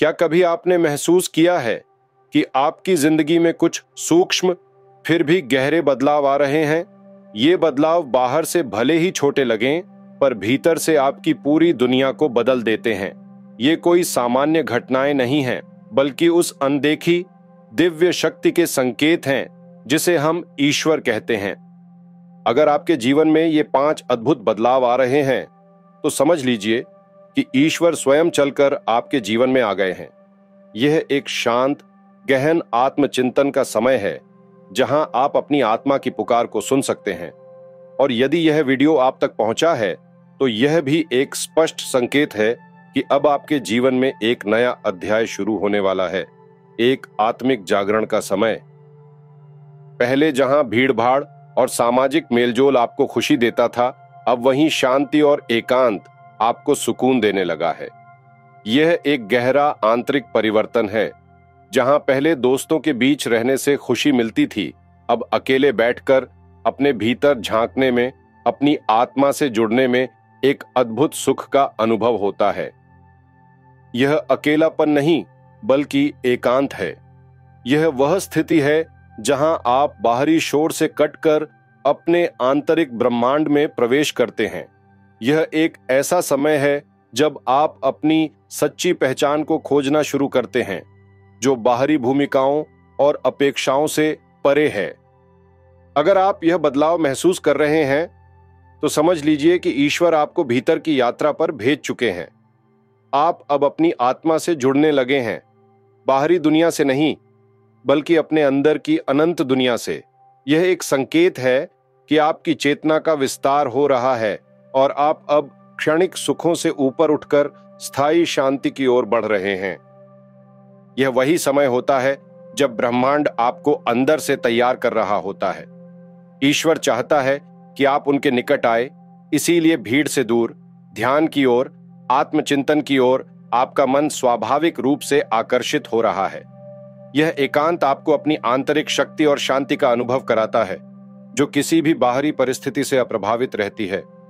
क्या कभी आपने महसूस किया है कि आपकी जिंदगी में कुछ सूक्ष्म फिर भी गहरे बदलाव आ रहे हैं? ये बदलाव बाहर से भले ही छोटे लगें, पर भीतर से आपकी पूरी दुनिया को बदल देते हैं। ये कोई सामान्य घटनाएं नहीं हैं, बल्कि उस अनदेखी दिव्य शक्ति के संकेत हैं जिसे हम ईश्वर कहते हैं। अगर आपके जीवन में ये 5 अद्भुत बदलाव आ रहे हैं, तो समझ लीजिए कि ईश्वर स्वयं चलकर आपके जीवन में आ गए हैं। यह एक शांत, गहन आत्मचिंतन का समय है, जहां आप अपनी आत्मा की पुकार को सुन सकते हैं। और यदि यह वीडियो आप तक पहुंचा है, तो यह भी एक स्पष्ट संकेत है कि अब आपके जीवन में एक नया अध्याय शुरू होने वाला है, एक आत्मिक जागरण का समय। पहले जहां भीड़-भाड़ और सामाजिक मेलजोल आपको खुशी देता था, अब वहीं शांति और एकांत आपको सुकून देने लगा है। यह एक गहरा आंतरिक परिवर्तन है। जहां पहले दोस्तों के बीच रहने से खुशी मिलती थी, अब अकेले बैठकर अपने भीतर झांकने में, अपनी आत्मा से जुड़ने में एक अद्भुत सुख का अनुभव होता है। यह अकेलापन नहीं, बल्कि एकांत है। यह वह स्थिति है जहां आप बाहरी शोर से कटकर अपने आंतरिक ब्रह्मांड में प्रवेश करते हैं। यह एक ऐसा समय है जब आप अपनी सच्ची पहचान को खोजना शुरू करते हैं, जो बाहरी भूमिकाओं और अपेक्षाओं से परे है। अगर आप यह बदलाव महसूस कर रहे हैं, तो समझ लीजिए कि ईश्वर आपको भीतर की यात्रा पर भेज चुके हैं। आप अब अपनी आत्मा से जुड़ने लगे हैं, बाहरी दुनिया से नहीं, बल्कि अपने अंदर की अनंत दुनिया से। यह एक संकेत है कि आपकी चेतना का विस्तार हो रहा है और आप अब क्षणिक सुखों से ऊपर उठकर स्थायी शांति की ओर बढ़ रहे हैं। यह वही समय होता है जब ब्रह्मांड आपको अंदर से तैयार कर रहा होता है। ईश्वर चाहता है कि आप उनके निकट आए, इसीलिए भीड़ से दूर, ध्यान की ओर, आत्मचिंतन की ओर आपका मन स्वाभाविक रूप से आकर्षित हो रहा है। यह एकांत आपको अपनी आंतरिक शक्ति और शांति का अनुभव कराता है, जो किसी भी बाहरी परिस्थिति से अप्रभावित रहती है।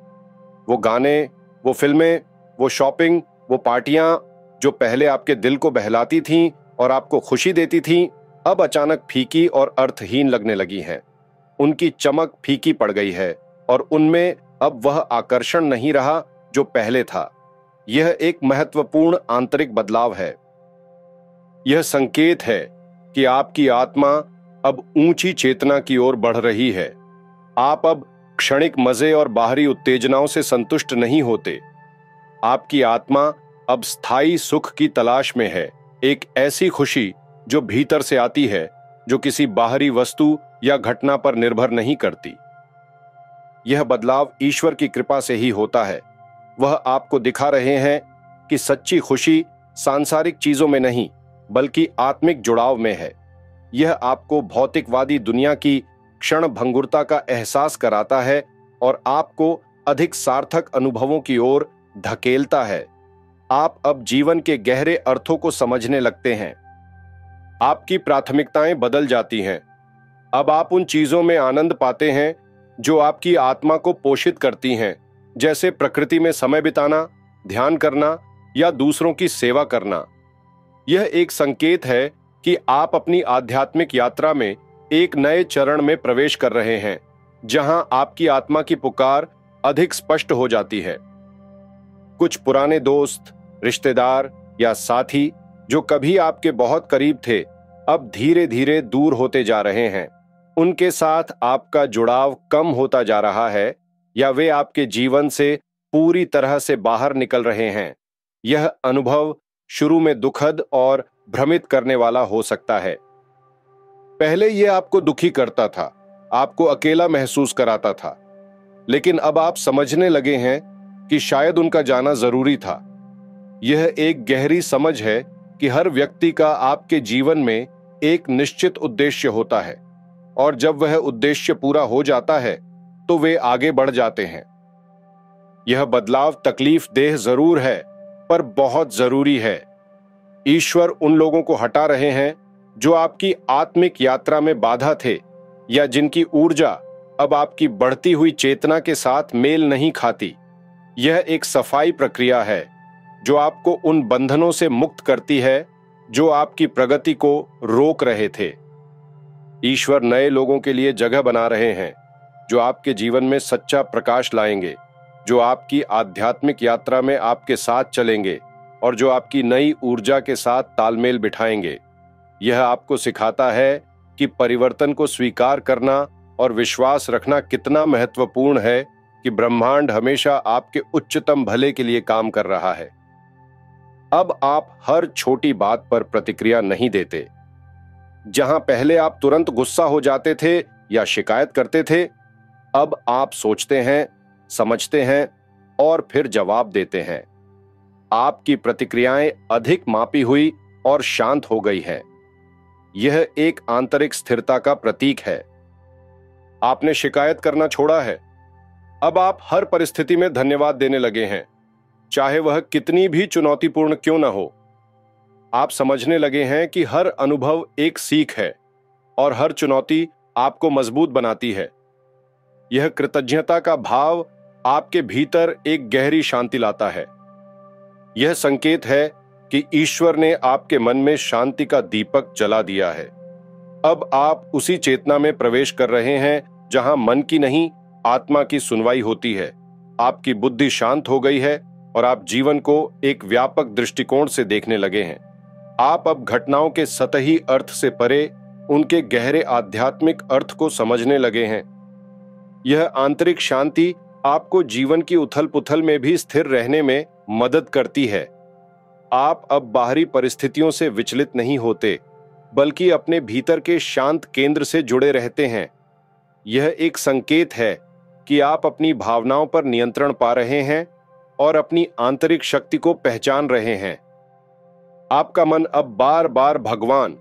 वो गाने, वो फिल्में, वो शॉपिंग, वो पार्टियां जो पहले आपके दिल को बहलाती थीं और आपको खुशी देती थीं, अब अचानक फीकी और अर्थहीन लगने लगी हैं। उनकी चमक फीकी पड़ गई है और उनमें अब वह आकर्षण नहीं रहा जो पहले था। यह एक महत्वपूर्ण आंतरिक बदलाव है। यह संकेत है कि आपकी आत्मा अब ऊंची चेतना की ओर बढ़ रही है। आप अब क्षणिक मजे और बाहरी उत्तेजनाओं से संतुष्ट नहीं होते। आपकी आत्मा अब स्थायी सुख की तलाश में है, एक ऐसी खुशी जो भीतर से आती है, जो किसी बाहरी वस्तु या घटना पर निर्भर नहीं करती। यह बदलाव ईश्वर की कृपा से ही होता है। वह आपको दिखा रहे हैं कि सच्ची खुशी सांसारिक चीजों में नहीं, बल्कि आत्मिक जुड़ाव में है। यह आपको भौतिकवादी दुनिया की क्षण भंगुरता का एहसास कराता है और आपको अधिक सार्थक अनुभवों की ओर धकेलता है। आप अब जीवन के गहरे अर्थों को समझने लगते हैं। आपकी प्राथमिकताएं बदल जाती हैं। अब आप उन चीजों में आनंद पाते हैं जो आपकी आत्मा को पोषित करती हैं, जैसे प्रकृति में समय बिताना, ध्यान करना या दूसरों की सेवा करना। यह एक संकेत है कि आप अपनी आध्यात्मिक यात्रा में एक नए चरण में प्रवेश कर रहे हैं, जहां आपकी आत्मा की पुकार अधिक स्पष्ट हो जाती है। कुछ पुराने दोस्त, रिश्तेदार या साथी जो कभी आपके बहुत करीब थे, अब धीरे धीरे दूर होते जा रहे हैं। उनके साथ आपका जुड़ाव कम होता जा रहा है या वे आपके जीवन से पूरी तरह से बाहर निकल रहे हैं। यह अनुभव शुरू में दुखद और भ्रमित करने वाला हो सकता है। पहले यह आपको दुखी करता था, आपको अकेला महसूस कराता था, लेकिन अब आप समझने लगे हैं कि शायद उनका जाना जरूरी था। यह एक गहरी समझ है कि हर व्यक्ति का आपके जीवन में एक निश्चित उद्देश्य होता है और जब वह उद्देश्य पूरा हो जाता है तो वे आगे बढ़ जाते हैं। यह बदलाव तकलीफ देह जरूर है, पर बहुत जरूरी है। ईश्वर उन लोगों को हटा रहे हैं जो आपकी आत्मिक यात्रा में बाधा थे या जिनकी ऊर्जा अब आपकी बढ़ती हुई चेतना के साथ मेल नहीं खाती। यह एक सफाई प्रक्रिया है। जो आपको उन बंधनों से मुक्त करती है जो आपकी प्रगति को रोक रहे थे। ईश्वर नए लोगों के लिए जगह बना रहे हैं जो आपके जीवन में सच्चा प्रकाश लाएंगे, जो आपकी आध्यात्मिक यात्रा में आपके साथ चलेंगे और जो आपकी नई ऊर्जा के साथ तालमेल बिठाएंगे। यह आपको सिखाता है कि परिवर्तन को स्वीकार करना और विश्वास रखना कितना महत्वपूर्ण है कि ब्रह्मांड हमेशा आपके उच्चतम भले के लिए काम कर रहा है। अब आप हर छोटी बात पर प्रतिक्रिया नहीं देते। जहां पहले आप तुरंत गुस्सा हो जाते थे या शिकायत करते थे, अब आप सोचते हैं, समझते हैं और फिर जवाब देते हैं। आपकी प्रतिक्रियाएं अधिक मापी हुई और शांत हो गई हैं। यह एक आंतरिक स्थिरता का प्रतीक है। आपने शिकायत करना छोड़ा है। अब आप हर परिस्थिति में धन्यवाद देने लगे हैं, चाहे वह कितनी भी चुनौतीपूर्ण क्यों न हो। आप समझने लगे हैं कि हर अनुभव एक सीख है और हर चुनौती आपको मजबूत बनाती है। यह कृतज्ञता का भाव आपके भीतर एक गहरी शांति लाता है। यह संकेत है कि ईश्वर ने आपके मन में शांति का दीपक जला दिया है। अब आप उसी चेतना में प्रवेश कर रहे हैं जहां मन की नहीं, आत्मा की सुनवाई होती है। आपकी बुद्धि शांत हो गई है और आप जीवन को एक व्यापक दृष्टिकोण से देखने लगे हैं। आप अब घटनाओं के सतही अर्थ से परे उनके गहरे आध्यात्मिक अर्थ को समझने लगे हैं। यह आंतरिक शांति आपको जीवन की उथल पुथल में भी स्थिर रहने में मदद करती है। आप अब बाहरी परिस्थितियों से विचलित नहीं होते, बल्कि अपने भीतर के शांत केंद्र से जुड़े रहते हैं। यह एक संकेत है कि आप अपनी भावनाओं पर नियंत्रण पा रहे हैं और अपनी आंतरिक शक्ति को पहचान रहे हैं। आपका मन अब बार बार भगवान,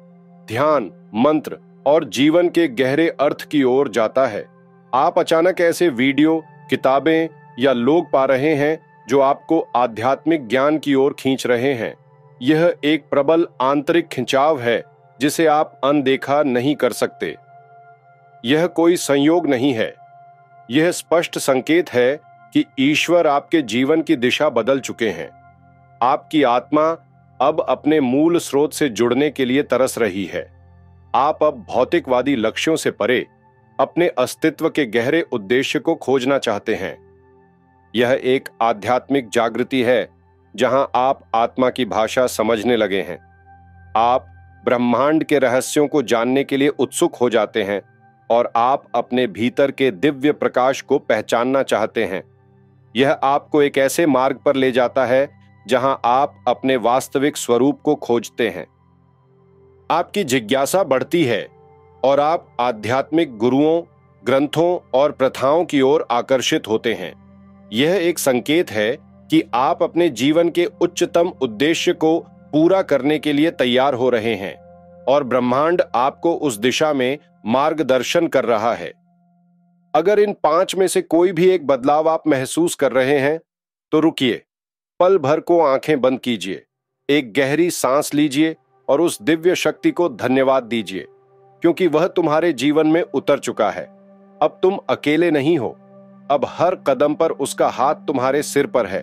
ध्यान, मंत्र और जीवन के गहरे अर्थ की ओर जाता है। आप अचानक ऐसे वीडियो, किताबें या लोग पा रहे हैं जो आपको आध्यात्मिक ज्ञान की ओर खींच रहे हैं। यह एक प्रबल आंतरिक खिंचाव है जिसे आप अनदेखा नहीं कर सकते। यह कोई संयोग नहीं है। यह स्पष्ट संकेत है कि ईश्वर आपके जीवन की दिशा बदल चुके हैं। आपकी आत्मा अब अपने मूल स्रोत से जुड़ने के लिए तरस रही है। आप अब भौतिकवादी लक्ष्यों से परे अपने अस्तित्व के गहरे उद्देश्य को खोजना चाहते हैं। यह एक आध्यात्मिक जागृति है जहां आप आत्मा की भाषा समझने लगे हैं। आप ब्रह्मांड के रहस्यों को जानने के लिए उत्सुक हो जाते हैं और आप अपने भीतर के दिव्य प्रकाश को पहचानना चाहते हैं। यह आपको एक ऐसे मार्ग पर ले जाता है जहां आप अपने वास्तविक स्वरूप को खोजते हैं। आपकी जिज्ञासा बढ़ती है और आप आध्यात्मिक गुरुओं, ग्रंथों और प्रथाओं की ओर आकर्षित होते हैं। यह एक संकेत है कि आप अपने जीवन के उच्चतम उद्देश्य को पूरा करने के लिए तैयार हो रहे हैं और ब्रह्मांड आपको उस दिशा में मार्गदर्शन कर रहा है। अगर इन 5 में से कोई भी एक बदलाव आप महसूस कर रहे हैं तो रुकिए, पल भर को आंखें बंद कीजिए, एक गहरी सांस लीजिए और उस दिव्य शक्ति को धन्यवाद दीजिए, क्योंकि वह तुम्हारे जीवन में उतर चुका है। अब तुम अकेले नहीं हो। अब हर कदम पर उसका हाथ तुम्हारे सिर पर है,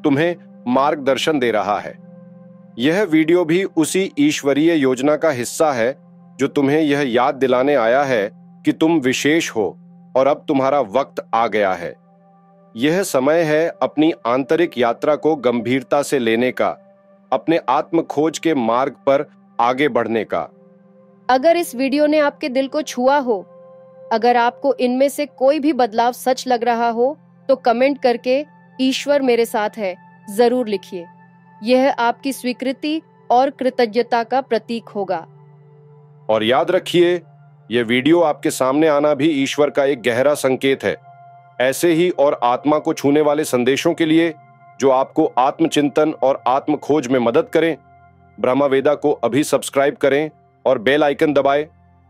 तुम्हें मार्गदर्शन दे रहा है। यह वीडियो भी उसी ईश्वरीय योजना का हिस्सा है जो तुम्हें यह याद दिलाने आया है कि तुम विशेष हो और अब तुम्हारा वक्त आ गया है। यह समय है अपनी आंतरिक यात्रा को गंभीरता से लेने का, अपने आत्म खोज के मार्ग पर आगे बढ़ने का। अगर इस वीडियो ने आपके दिल को छुआ हो, अगर आपको इनमें से कोई भी बदलाव सच लग रहा हो, तो कमेंट करके ईश्वर मेरे साथ है जरूर लिखिए। यह आपकी स्वीकृति और कृतज्ञता का प्रतीक होगा। और याद रखिए, यह वीडियो आपके सामने आना भी ईश्वर का एक गहरा संकेत है। ऐसे ही और आत्मा को छूने वाले संदेशों के लिए जो आपको आत्मचिंतन और आत्म खोज में मदद करें, ब्रह्मवेदा को अभी सब्सक्राइब करें और बेल आइकन दबाएं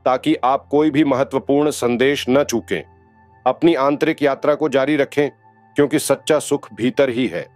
ताकि आप कोई भी महत्वपूर्ण संदेश न चूकें। अपनी आंतरिक यात्रा को जारी रखें, क्योंकि सच्चा सुख भीतर ही है।